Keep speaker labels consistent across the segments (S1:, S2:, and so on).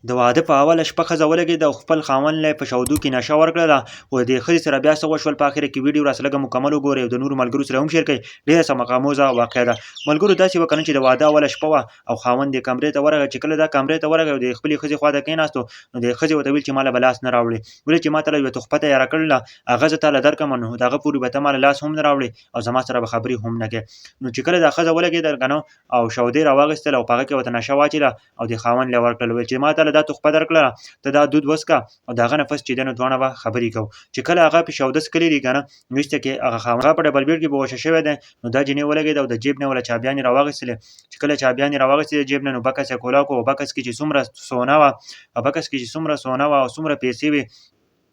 S1: د واده په اوله شپه ښځه ولګېده او خپل خاوند له په شودو کې نشه ورکړله. خو د ښځې سره بیا څه وشول په اخر کې ویډیو راسره لږه مکمل وګورئ او د نورو ملګرو سره هم شیر کړئ. ډېره سمغاموزه واقعه ده. ملګرو داسې وکړه چې د واده اوله شپه وه او خاوند دې کمرې ته ورغی. چې کله دا کمرې ته ورغی او د خپلې ښځې خوا ته کېناستو نو د ښځې ورته ویل چې ما له به لاس نه راوړې، ولې چې ما ته له یوه تحفه تیاره کړله هغه زه تاله درکړم نو د هغه پورې به ته ماله لاس هم نه راوړې او زما سره به خبرې هم نه کوې. نو چې کله دا ښځه ولګېدل که نه او شودې راواخیستل او په هغه کې ورته نشه واچېده او د خاوند له ورکړل ویل چې ما ته له دا تحفه درکړله ته دا دود وڅښه او د هغه نه پس چې دی نو دواړه به خبرې کوو. چې کله هغه په شوده څکلي دي که نه وروسته کې هغه خاوند په ډبل بیډ کې بهوشه شوی دی نو دا جینۍ ولګېده او د جیب نه وله چابیانې راواخیستلې. چې کله چابیانې راواخیستې د جیب نه نو بکس یې کولاو کړو او بکس کې چې څومره سونه وه او بکس کې چې څومره سونه وه او څومره پیسې وې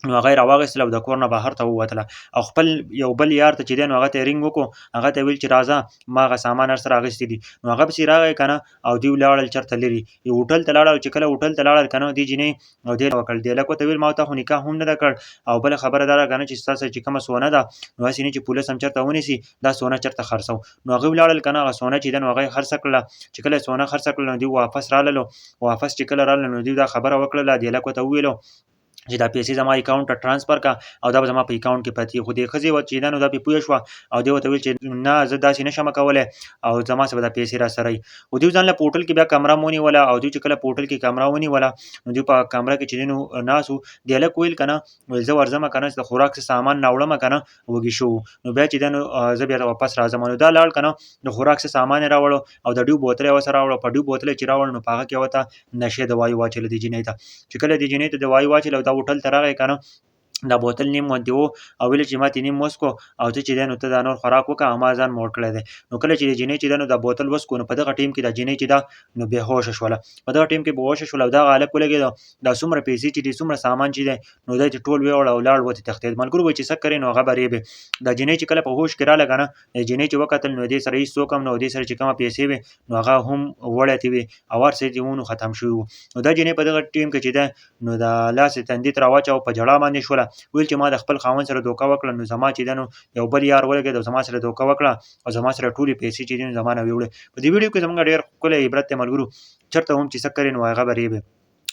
S1: نو هغه یې راواخیستل او د کور نه بهر ته ووتله او خپل یو بل یار ته چې دی نو هغه ته یې رینګ وکړو هغه ته یې ویل چې راځه ما هغه سامان هر څه راغیستي دي. نو هغه پسې راغی که نه او دوی ولاړل چېرته لرې یو هوټل ته لاړل. چې کله هوټل ته لاړل که نه دې جینۍ او دې وکړل دې هلک ورته ویل ما ته خو نکاح هم نه ده کړ او بله خبره دا ده که نه چې ستاسو چې کومه سونه ده نو هسې نه چې پولیس هم چېرته ونیسي دا سونه چېرته خرڅوو. نو هغوی ولاړل که نه هغه سونه چې ده نو هغه یې خرڅه کړله. چې کله یې سونه خرڅه کړله نو دوی واپس راللو واپس چې کله رالل نو دوی دا خبره وکړله دې هلک ورته وویلو چې دا پیسې زما اکاونټ ته ټرانسفر کا او دا به زما په اکاونټ کې پاتې. خو دې ښځې چې ده نو دا پرې پوه شوه او دې ورته ویل چې نه زه داسې نه شم کولی او زما څخه به دا پیسې راسره وي. خو دوی ځان له په هوټل کې بیا کمره م ونیوله او دوی چې کله په هوټل کې کمره ونیوله نو دوی په کمره کې چې دی نو ناست وو. دې هلک ویل که نه ویل زه ورځم که نه چې د خوراک څه سامان راوړم که نه وږي شوو نو بیا چې دی نو زه بیا واپس راځم. نو دا لاړ که نه د خوراک څه سامان یې راوړو او د ډیو بوتل یې ورسره راوړو. په ډیو بوتل یې چې راوړل نو په هغه کې ورته نشې دوایي واچوله دې جینۍ ته. چې کله دې جینۍ ته دوایي واچوله او دا هوټل ته راغی که نه دا بوتل نیم غوندې و او ویل چې ما ترې نیم وڅکو او ته چې دی نو ته دا نور خوراک وکړه او ما ځان موړ کړی دی. نو کله چې د جینۍ چې دی نو دا بوتل وڅکو نو په دغه ټیم کې دا جینۍ چې ده نو بېهوشه شوله. په دغه ټیم کې بېهوشه شوله او دغه هلک ولګېده دا څومره پیسې چې دي څومره سامان چې دی نو دی چې ټول ویوړه او لاړ وتې تښتېد. ملګرو وایي چې څه کرې نو هغه به ریبې. دا جینۍ چې کله په هوش کې راله که نه د جینۍ چې وکتل نو دې سره هېڅ څوک هم نه و. دې سره چې کومه پیسې وې نو هغه هم وړیاتې وې او هر څه چې و نو ختم شوي وو. نو دا جینۍ په دغه ټیم کې چې دی نو د لاس یې تندي ته راواچوه په ژړا باندې شوله. ویل چې ما د خپل خاوند سره دوکه وکړه نو زما چې دی نو یو بل یار ولګېد او زما سره دوکه وکړه او زما سره ټولې پیسې چې دي نو زما نه ویوړې. په دې ویډیو کې زموږ ډېر ښکلی عبرت دی ملګرو. چېرته هم چې څه کرې نو هغه به ریبې.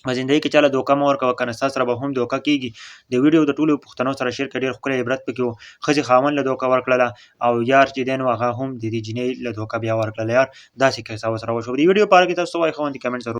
S1: په زندګۍ کې چاله دوکه مه ورکوه که نه ستا سره به هم دوکه کېږي. د ویډیو د ټولو پښتنو سره شیر کړه ډېر ښکلی عبرت پکې و. ښځې خاوند له دوکه ورکړله او یار چې دی نو هغه هم د دې جینۍ له دوکه بیا ورکړله. یار داسې کیسه ورسره وشوه. د ویډیو په اړه کې تاسو څه وایئ ښه کمنټ ضرور